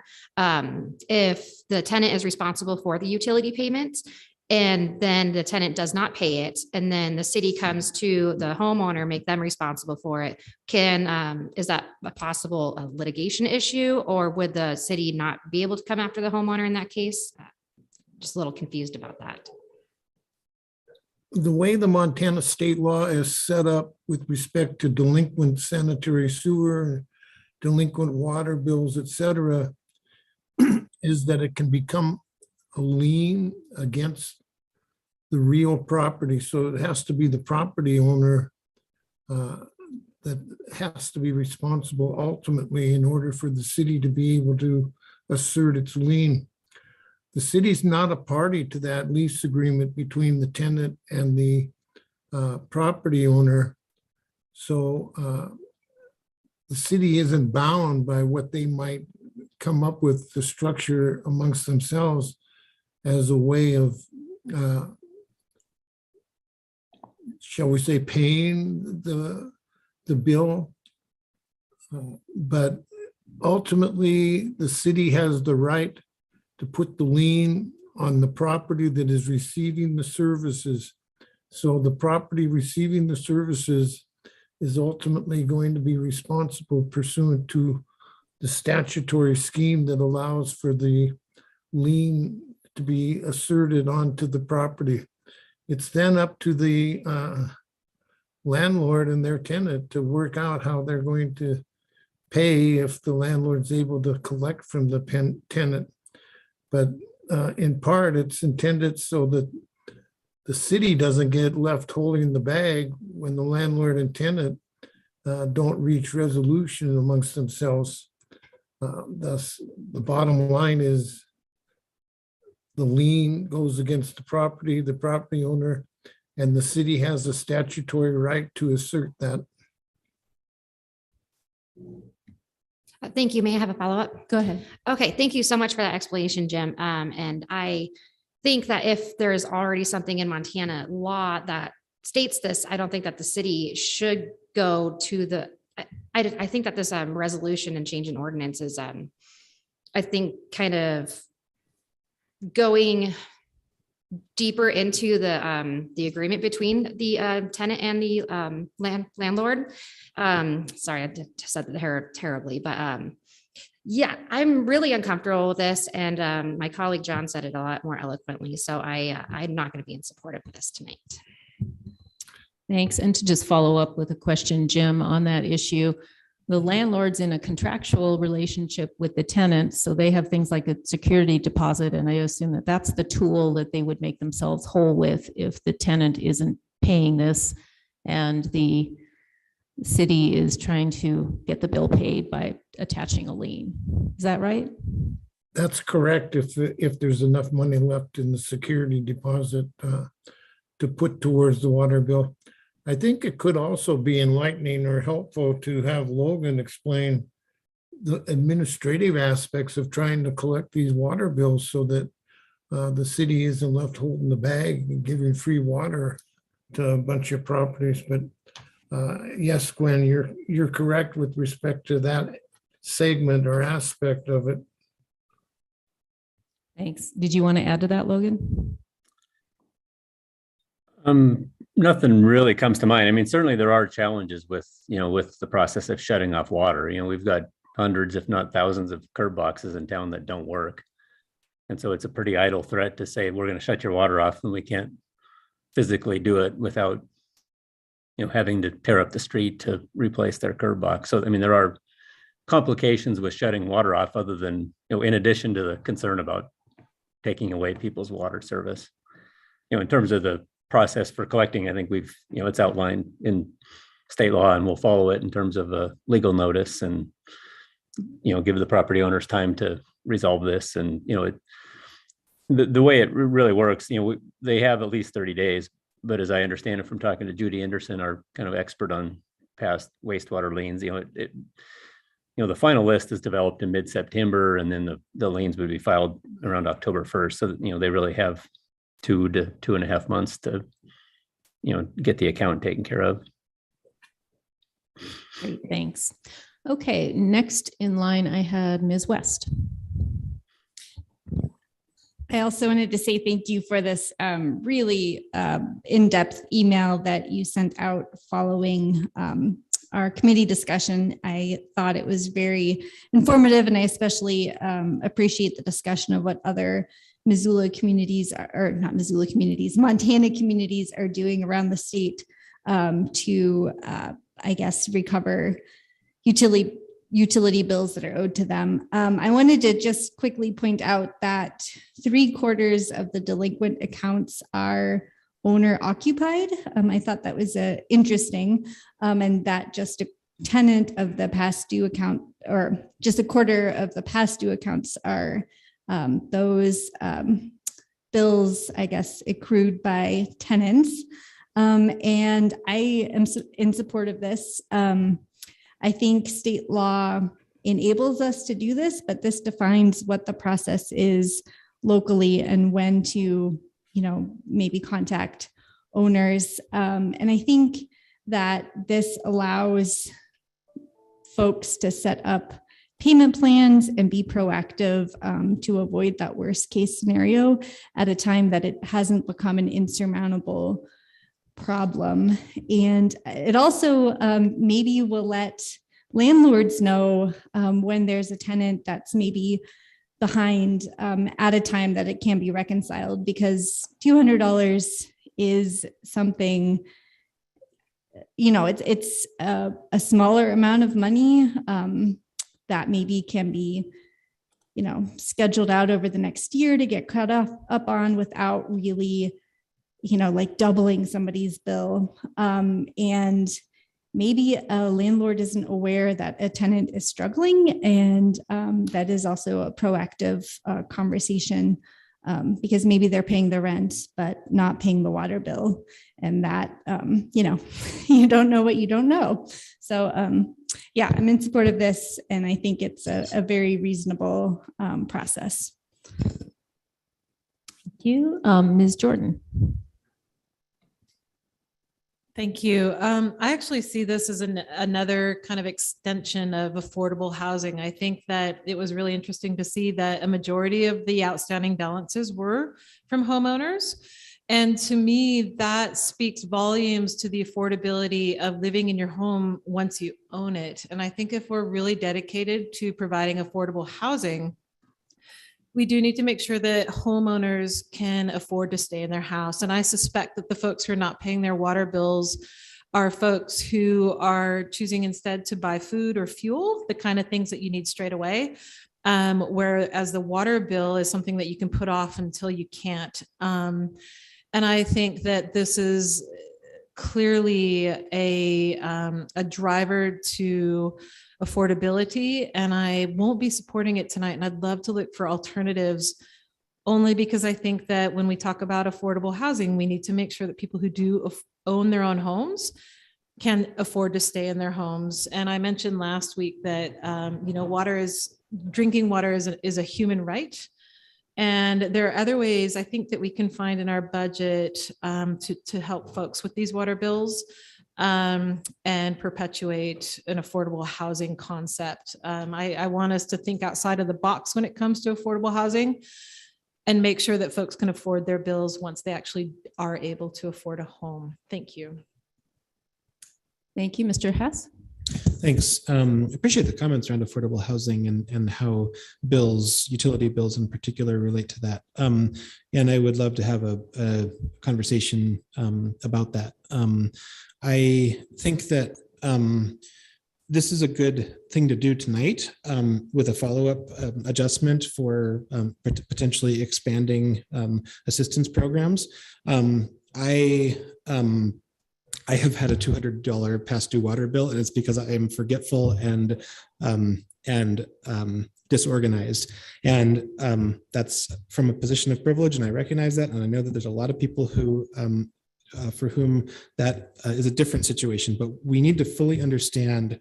if the tenant is responsible for the utility payments and then the tenant does not pay it, and then the city comes to the homeowner, make them responsible for it, is that a possible litigation issue, or would the city not be able to come after the homeowner in that case? Just a little confused about that. The way the Montana state law is set up with respect to delinquent sanitary sewer, delinquent water bills, et cetera, is that it can become a lien against the real property. So it has to be the property owner that has to be responsible ultimately in order for the city to be able to assert its lien. The city's not a party to that lease agreement between the tenant and the property owner. So the city isn't bound by what they might come up with the structure amongst themselves as a way of, shall we say, paying the bill. But ultimately, the city has the right to put the lien on the property that is receiving the services. So the property receiving the services is ultimately going to be responsible pursuant to the statutory scheme that allows for the lien to be asserted onto the property. It's then up to the landlord and their tenant to work out how they're going to pay if the landlord's able to collect from the tenant. But in part, it's intended so that the city doesn't get left holding the bag when the landlord and tenant don't reach resolution amongst themselves. Thus, the bottom line is the lien goes against the property owner, and the city has a statutory right to assert that. Thank you. May I have a follow-up? Go ahead. Okay, thank you so much for that explanation, Jim. And I think that if there is already something in Montana law that states this, I don't think that the city should go to the, I think that this resolution and change in ordinance is, I think, kind of going deeper into the agreement between the tenant and the landlord. Sorry, I said that terribly, but yeah, I'm really uncomfortable with this, and my colleague John said it a lot more eloquently, so I'm not going to be in support of this tonight. Thanks. And to just follow up with a question, Jim, on that issue, the landlord's in a contractual relationship with the tenant, so they have things like a security deposit, and I assume that that's the tool that they would make themselves whole with if the tenant isn't paying this and the city is trying to get the bill paid by attaching a lien. Is that right? That's correct. If there's enough money left in the security deposit to put towards the water bill. I think it could also be enlightening or helpful to have Logan explain the administrative aspects of trying to collect these water bills so that the city isn't left holding the bag and giving free water to a bunch of properties. But Yes, Gwen, you're correct with respect to that segment or aspect of it. Thanks. Did you want to add to that, Logan? Nothing really comes to mind. I mean, certainly there are challenges with, with the process of shutting off water. We've got hundreds, if not thousands of curb boxes in town that don't work. And so it's a pretty idle threat to say, we're going to shut your water off, and we can't physically do it without, having to tear up the street to replace their curb box. So, I mean, there are complications with shutting water off other than, in addition to the concern about taking away people's water service. In terms of the process for collecting, I think we've, it's outlined in state law, and we'll follow it in terms of a legal notice and, give the property owners time to resolve this. And, the way it really works, they have at least 30 days. But as I understand it from talking to Judy Anderson, our kind of expert on past wastewater liens, the final list is developed in mid-September, and then the liens would be filed around October 1st. So, they really have 2 to 2.5 months to, get the account taken care of. Great, thanks. Okay, next in line, I had Ms. West. I also wanted to say thank you for this really in-depth email that you sent out following our committee discussion. I thought it was very informative, and I especially appreciate the discussion of what other Missoula communities, or not Missoula communities, Montana communities are doing around the state to, I guess, recover utility bills that are owed to them. I wanted to just quickly point out that 3/4 of the delinquent accounts are owner occupied. I thought that was interesting, and that just a tenant of the past due account, or just 1/4 of the past due accounts are those bills, I guess, accrued by tenants. And I am in support of this. I think state law enables us to do this, but this defines what the process is locally and when to, maybe contact owners. And I think that this allows folks to set up payment plans and be proactive to avoid that worst case scenario at a time that it hasn't become an insurmountable problem. And it also maybe will let landlords know when there's a tenant that's maybe behind at a time that it can be reconciled, because $200 is something, it's a smaller amount of money that maybe can be, scheduled out over the next year to get caught up on without really, like doubling somebody's bill. And maybe a landlord isn't aware that a tenant is struggling, and that is also a proactive conversation because maybe they're paying the rent but not paying the water bill, and that you don't know what you don't know. So yeah, I'm in support of this, and I think it's a very reasonable process. Thank you. Ms. Jordan. Thank you. I actually see this as another kind of extension of affordable housing. I think that it was really interesting to see that a majority of the outstanding balances were from homeowners. And to me, that speaks volumes to the affordability of living in your home once you own it. And I think if we're really dedicated to providing affordable housing, we do need to make sure that homeowners can afford to stay in their house. And I suspect that the folks who are not paying their water bills are folks who are choosing instead to buy food or fuel, the kind of things that you need straight away. Whereas the water bill is something that you can put off until you can't. And I think that this is clearly a driver to affordability, and I won't be supporting it tonight. And I'd love to look for alternatives, only because I think that when we talk about affordable housing, we need to make sure that people who do own their own homes can afford to stay in their homes. And I mentioned last week that drinking water is a human right. And there are other ways I think that we can find in our budget to help folks with these water bills. and perpetuate an affordable housing concept. I want us to think outside of the box when it comes to affordable housing and make sure that folks can afford their bills once they actually are able to afford a home. Thank you. Thank you, Mr. Hess. Thanks. Appreciate the comments around affordable housing and how bills, utility bills in particular, relate to that. And I would love to have a conversation about that. I think that this is a good thing to do tonight with a follow-up adjustment for potentially expanding assistance programs. I have had a $200 past due water bill, and it's because I am forgetful and disorganized. And that's from a position of privilege, and I recognize that. And I know that there's a lot of people who for whom that is a different situation, but we need to fully understand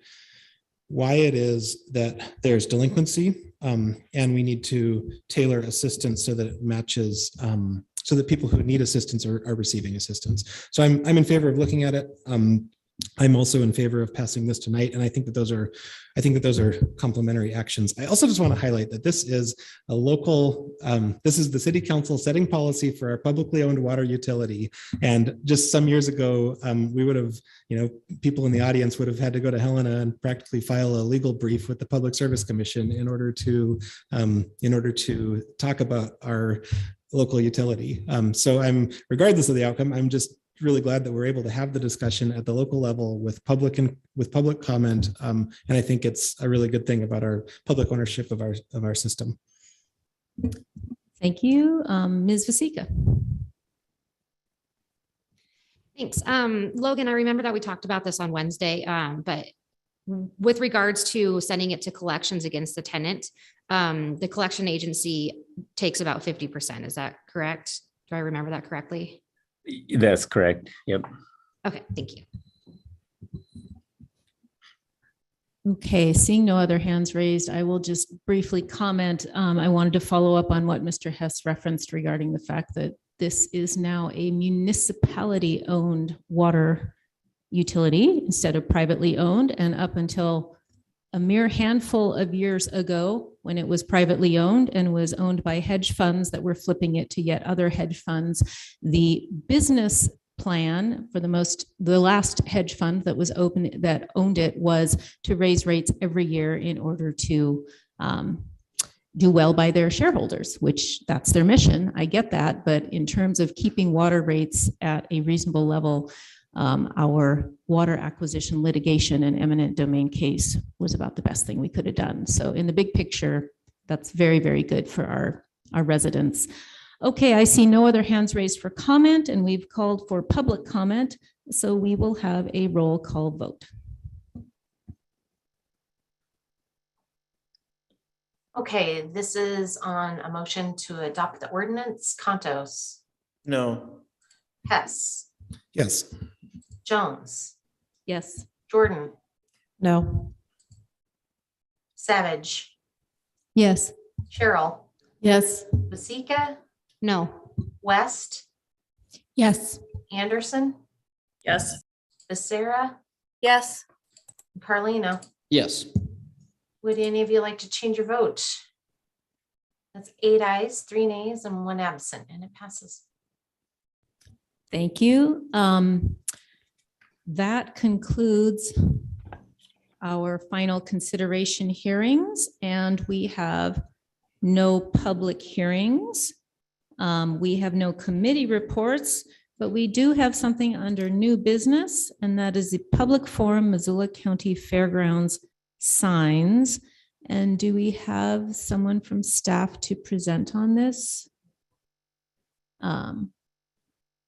why it is that there's delinquency, and we need to tailor assistance so that it matches, so that people who need assistance are receiving assistance. So I'm in favor of looking at it. I'm also in favor of passing this tonight, and I think that those are complementary actions. I also just want to highlight that this is a local, this is the city council setting policy for our publicly owned water utility. And just some years ago, we would have, people in the audience would have had to go to Helena and practically file a legal brief with the Public Service Commission in order to talk about our local utility. So regardless of the outcome, I'm just really glad that we're able to have the discussion at the local level with public comment. And I think it's a really good thing about our public ownership of our system. Thank you. Ms. Vasika. Thanks. Logan, I remember that we talked about this on Wednesday, but with regards to sending it to collections against the tenant, the collection agency takes about 50%. Is that correct? Do I remember that correctly? That's correct. Yep. Okay, thank you. Okay, seeing no other hands raised, I will just briefly comment. I wanted to follow up on what Mr. Hess referenced regarding the fact that this is now a municipality-owned water utility instead of privately owned. And up until a mere handful of years ago, when it was privately owned and was owned by hedge funds that were flipping it to yet other hedge funds, the business plan for the last hedge fund that was open, that owned it, was to raise rates every year in order to do well by their shareholders, which that's their mission. I get that. But in terms of keeping water rates at a reasonable level, our water acquisition litigation and eminent domain case was about the best thing we could have done. So in the big picture, that's very, very good for our residents. Okay, I see no other hands raised for comment, and we've called for public comment. So we will have a roll call vote. Okay, this is on a motion to adopt the ordinance. Contos. No. Hess. Yes. Jones. Yes. Jordan. No. Savage. Yes. Cheryl. Yes. Vasika. No. West. Yes. Anderson. Yes. Becerra. Yes. Carlino. Yes. Would any of you like to change your vote? That's 8 ayes, 3 nays, and 1 absent, and it passes. Thank you. That concludes our final consideration hearings, and we have no public hearings. We have no committee reports, but we do have something under new business, and that is the public forum, Missoula County Fairgrounds signs. And do we have someone from staff to present on this?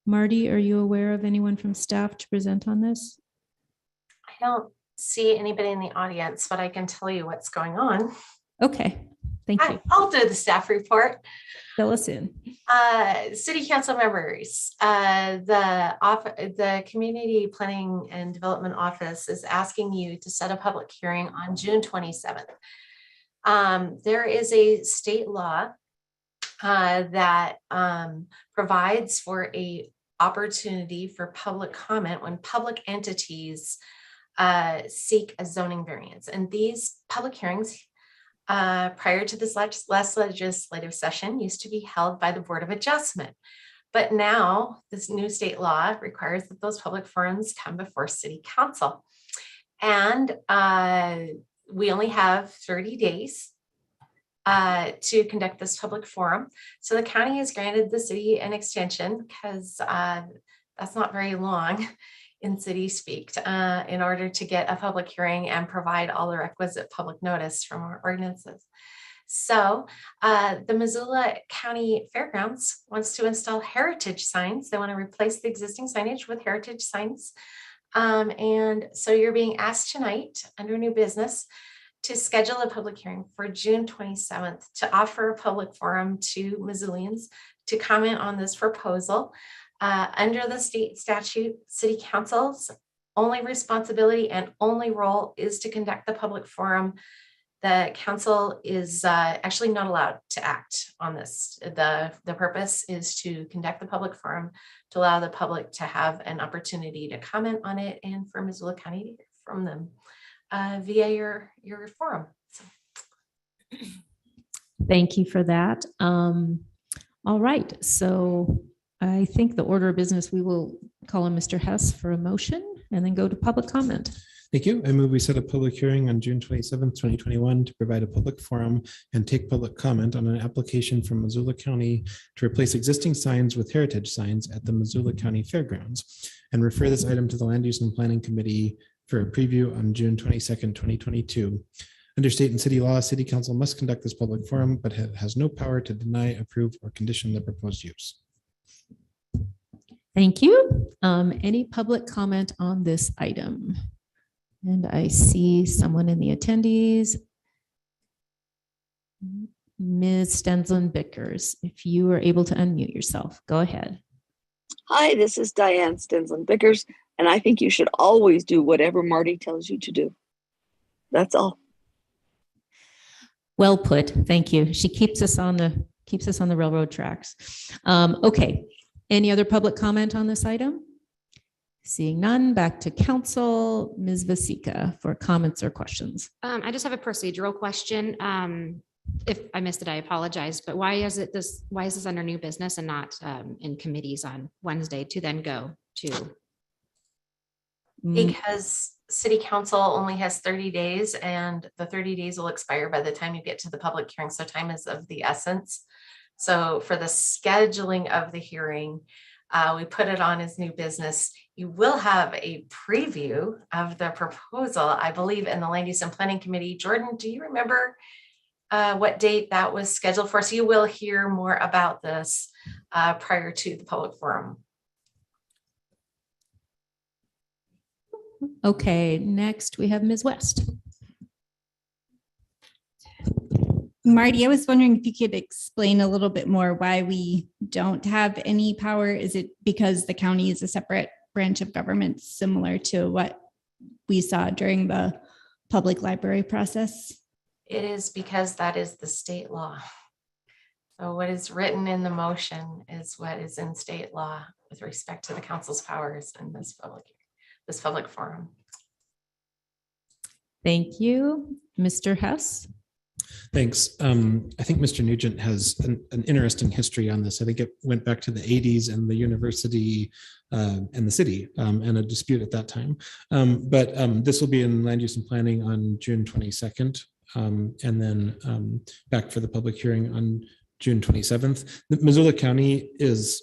Marty, are you aware of anyone from staff to present on this? I don't see anybody in the audience, but I can tell you what's going on. Okay, thank you. I'll do the staff report. Fill us in. City council members, the Community Planning and Development Office is asking you to set a public hearing on June 27th. There is a state law that provides for a opportunity for public comment when public entities seek a zoning variance. And these public hearings prior to this last legislative session used to be held by the Board of Adjustment. But now this new state law requires that those public forums come before City Council. And we only have 30 days to conduct this public forum. So the county has granted the city an extension because that's not very long in city speak in order to get a public hearing and provide all the requisite public notice from our ordinances. So the Missoula County Fairgrounds wants to install heritage signs. They want to replace the existing signage with heritage signs. And so you're being asked tonight under new business to schedule a public hearing for June 27th to offer a public forum to Missoulians to comment on this proposal. Under the state statute, City Council's only responsibility and only role is to conduct the public forum. The council is actually not allowed to act on this. The purpose is to conduct the public forum to allow the public to have an opportunity to comment on it and for Missoula County to hear from them via your forum. So. Thank you for that. All right, so I think the order of business, we will call on Mr. Hess for a motion and then go to public comment. Thank you. I move we set a public hearing on June 27th, 2021 to provide a public forum and take public comment on an application from Missoula County to replace existing signs with heritage signs at the Missoula County Fairgrounds and refer this item to the Land Use and Planning Committee for a preview on June 22nd, 2022. Under state and city law, City Council must conduct this public forum, but has no power to deny, approve, or condition the proposed use. Thank you. Any public comment on this item? And I see someone in the attendees. Ms. Stensland-Bickers, if you are able to unmute yourself, go ahead. Hi, this is Diane Stensland-Bickers, and I think you should always do whatever Marty tells you to do. That's all. Well put. Thank you. She keeps us on the railroad tracks. Okay. Any other public comment on this item? Seeing none, back to council. Ms. Vasika for comments or questions. I just have a procedural question. If I missed it, I apologize, but why is this under new business and not in committees on Wednesday to then go to? Because City Council only has 30 days and the 30 days will expire by the time you get to the public hearing. So time is of the essence. So for the scheduling of the hearing, we put it on as new business. You will have a preview of the proposal, I believe, in the Land Use and Planning Committee. Jordan, do you remember what date that was scheduled for? So you will hear more about this prior to the public forum. Okay, next we have Ms. West. Marty, I was wondering if you could explain a little bit more why we don't have any power. Is it because the county is a separate branch of government, similar to what we saw during the public library process? It is because that is the state law. So what is written in the motion is what is in state law with respect to the council's powers in this public forum. Thank you. Mr. Hess. Thanks. I think Mr. Nugent has an interesting history on this. I think it went back to the 80s and the university and the city and a dispute at that time. But this will be in land use and planning on June 22nd and then back for the public hearing on June 27th. The Missoula County is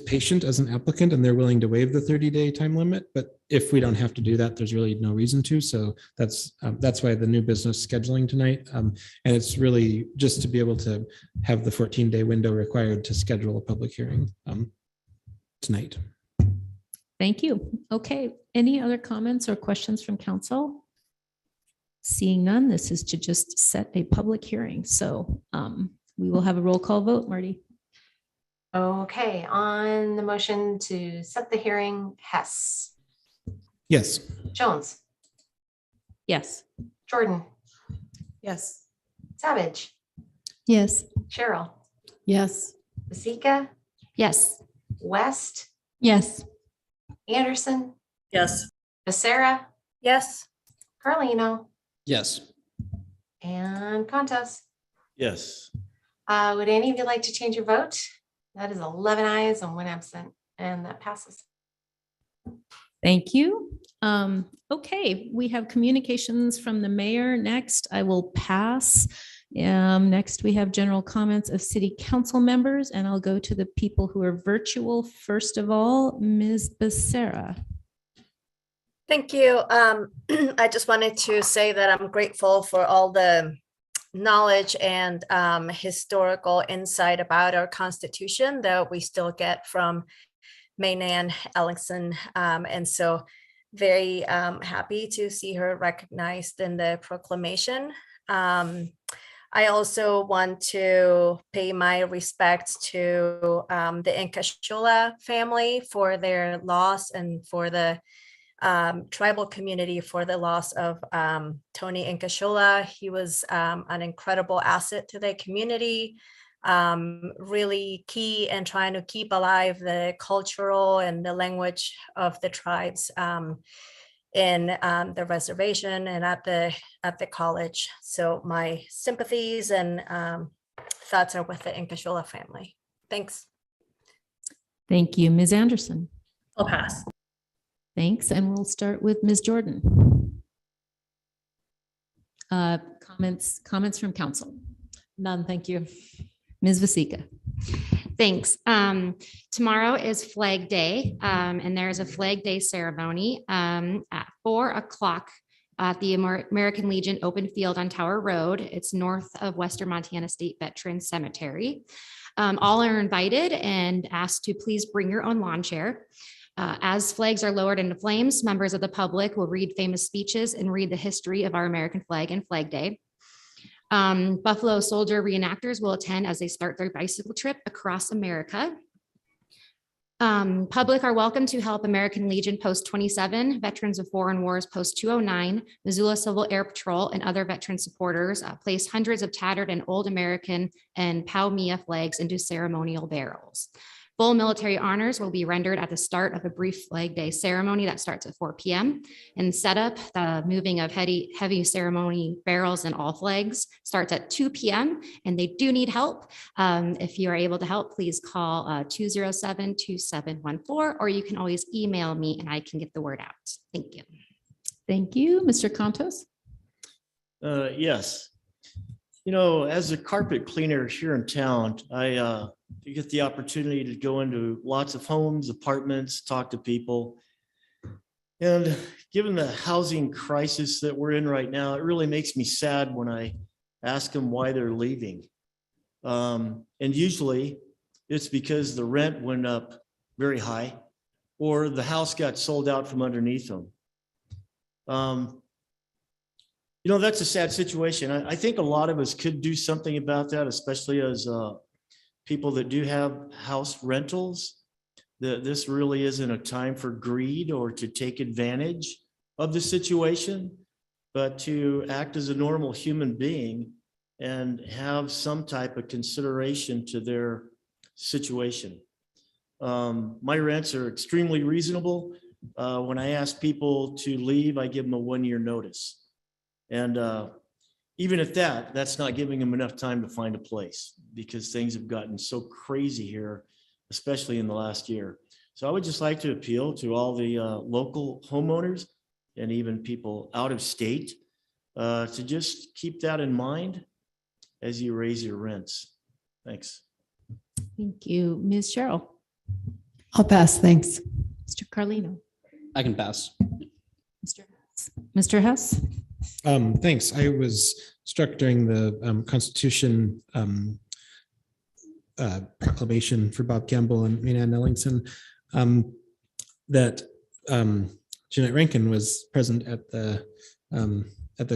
patient as an applicant and they're willing to waive the 30-day time limit. But if we don't have to do that, there's really no reason to. So that's why the new business scheduling tonight. And it's really just to be able to have the 14-day window required to schedule a public hearing tonight. Thank you. Okay. Any other comments or questions from council? Seeing none, this is to just set a public hearing. So we will have a roll call vote, Marty. Okay, on the motion to set the hearing, Hess. Yes. Jones. Yes. Jordan. Yes. Savage. Yes. Cheryl. Yes. Vasika. Yes. West, Yes. Anderson, Yes. Becerra, Yes. Carlino, Yes. and Contos. Yes. Would any of you like to change your vote? That is 11 ayes and 1 absent, and that passes. Thank you. Okay, we have communications from the mayor next. I will pass. Next, we have general comments of city council members, and I'll go to the people who are virtual. First of all, Ms. Becerra. Thank you. I just wanted to say that I'm grateful for all the knowledge and historical insight about our Constitution that we still get from Mainan Ellingson. And so very happy to see her recognized in the proclamation. I also want to pay my respects to the Incashula family for their loss and for the tribal community for the loss of Tony Incashula. He was an incredible asset to the community, really key in trying to keep alive the cultural and the language of the tribes in the reservation and at the college. So my sympathies and thoughts are with the Incashula family. Thanks. Thank you, Ms. Anderson. I'll pass. Thanks, and we'll start with Ms. Jordan. Comments from council. None, thank you. Ms. Vasika. Thanks. Tomorrow is Flag Day, and there is a Flag Day ceremony at 4:00 at the American Legion open field on Tower Road. It's north of Western Montana State Veterans Cemetery. All are invited and asked to please bring your own lawn chair. As flags are lowered into flames, members of the public will read famous speeches and read the history of our American flag and Flag Day. Buffalo Soldier reenactors will attend as they start their bicycle trip across America. Public are welcome to help American Legion Post 27, Veterans of Foreign Wars Post 209, Missoula Civil Air Patrol, and other veteran supporters place hundreds of tattered and old American and POW Mia flags into ceremonial barrels. Full military honors will be rendered at the start of a brief Flag Day ceremony that starts at 4 p.m. And setup, the moving of heavy ceremony barrels and all flags starts at 2 p.m. And they do need help. If you are able to help, please call 207-2714, or you can always email me and I can get the word out. Thank you. Thank you, Mr. Contos. Yes. You know, as a carpet cleaner here in town, you get the opportunity to go into lots of homes, apartments, talk to people. And given the housing crisis that we're in right now, it really makes me sad when I ask them why they're leaving. And usually it's because the rent went up very high or the house got sold out from underneath them. You know, that's a sad situation. I think a lot of us could do something about that, especially as people that do have house rentals. This really isn't a time for greed or to take advantage of the situation, but to act as a normal human being and have some type of consideration to their situation. My rents are extremely reasonable. When I ask people to leave, I give them a 1-year notice. And even at that, that's not giving them enough time to find a place because things have gotten so crazy here, especially in the last year. So I would just like to appeal to all the local homeowners and even people out of state to just keep that in mind as you raise your rents. Thanks. Thank you. Ms. Cheryl. I'll pass, thanks. Mr. Carlino. I can pass. Mr. Hess. Thanks. I was struck during the Constitution proclamation for Bob Campbell and Mainan Ellingson that Jeanette Rankin was present at the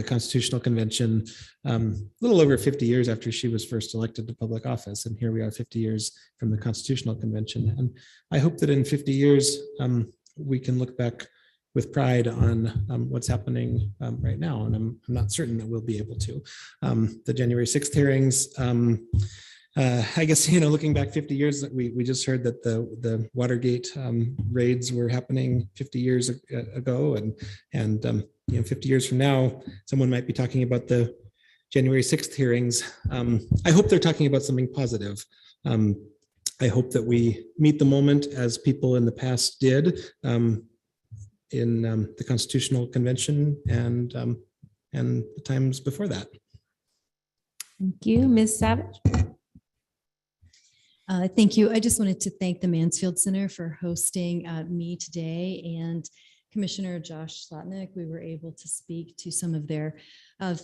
Constitutional Convention a little over 50 years after she was first elected to public office. And here we are 50 years from the Constitutional Convention. And I hope that in 50 years, we can look back with pride on what's happening right now. And I'm not certain that we'll be able to. The January 6th hearings I guess, looking back 50 years, we just heard that the Watergate raids were happening 50 years ago. And 50 years from now, someone might be talking about the January 6th hearings. I hope they're talking about something positive. I hope that we meet the moment as people in the past did in the Constitutional Convention and the times before that. Thank you, Ms. Savage. Thank you. I just wanted to thank the Mansfield Center for hosting me today and Commissioner Josh Slotnick. We were able to speak to some of their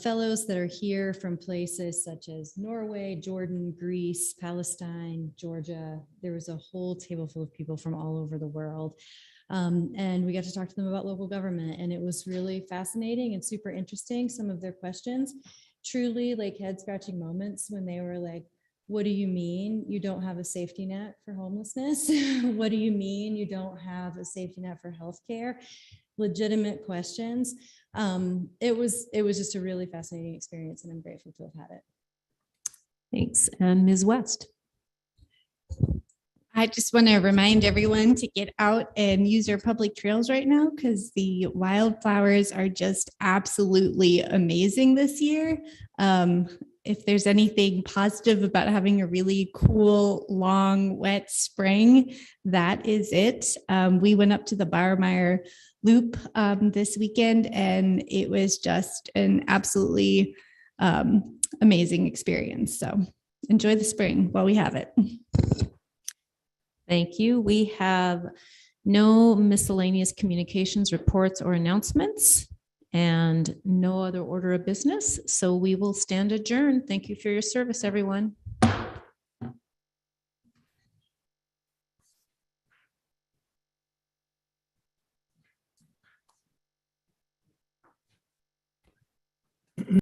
fellows that are here from places such as Norway, Jordan, Greece, Palestine, Georgia. There was a whole table full of people from all over the world. And we got to talk to them about local government, and it was really fascinating and super interesting. Some of their questions, truly like head scratching moments when they were like, what do you mean you don't have a safety net for homelessness? What do you mean you don't have a safety net for healthcare? Legitimate questions. It was just a really fascinating experience, and I'm grateful to have had it. Thanks. And Ms. West. I just want to remind everyone to get out and use our public trails right now because the wildflowers are just absolutely amazing this year. If there's anything positive about having a really cool, long, wet spring, that is it. We went up to the Barmeyer Loop this weekend, and it was just an absolutely amazing experience. So enjoy the spring while we have it. Thank you. We have no miscellaneous communications, reports, or announcements, and no other order of business. So we will stand adjourned. Thank you for your service, everyone.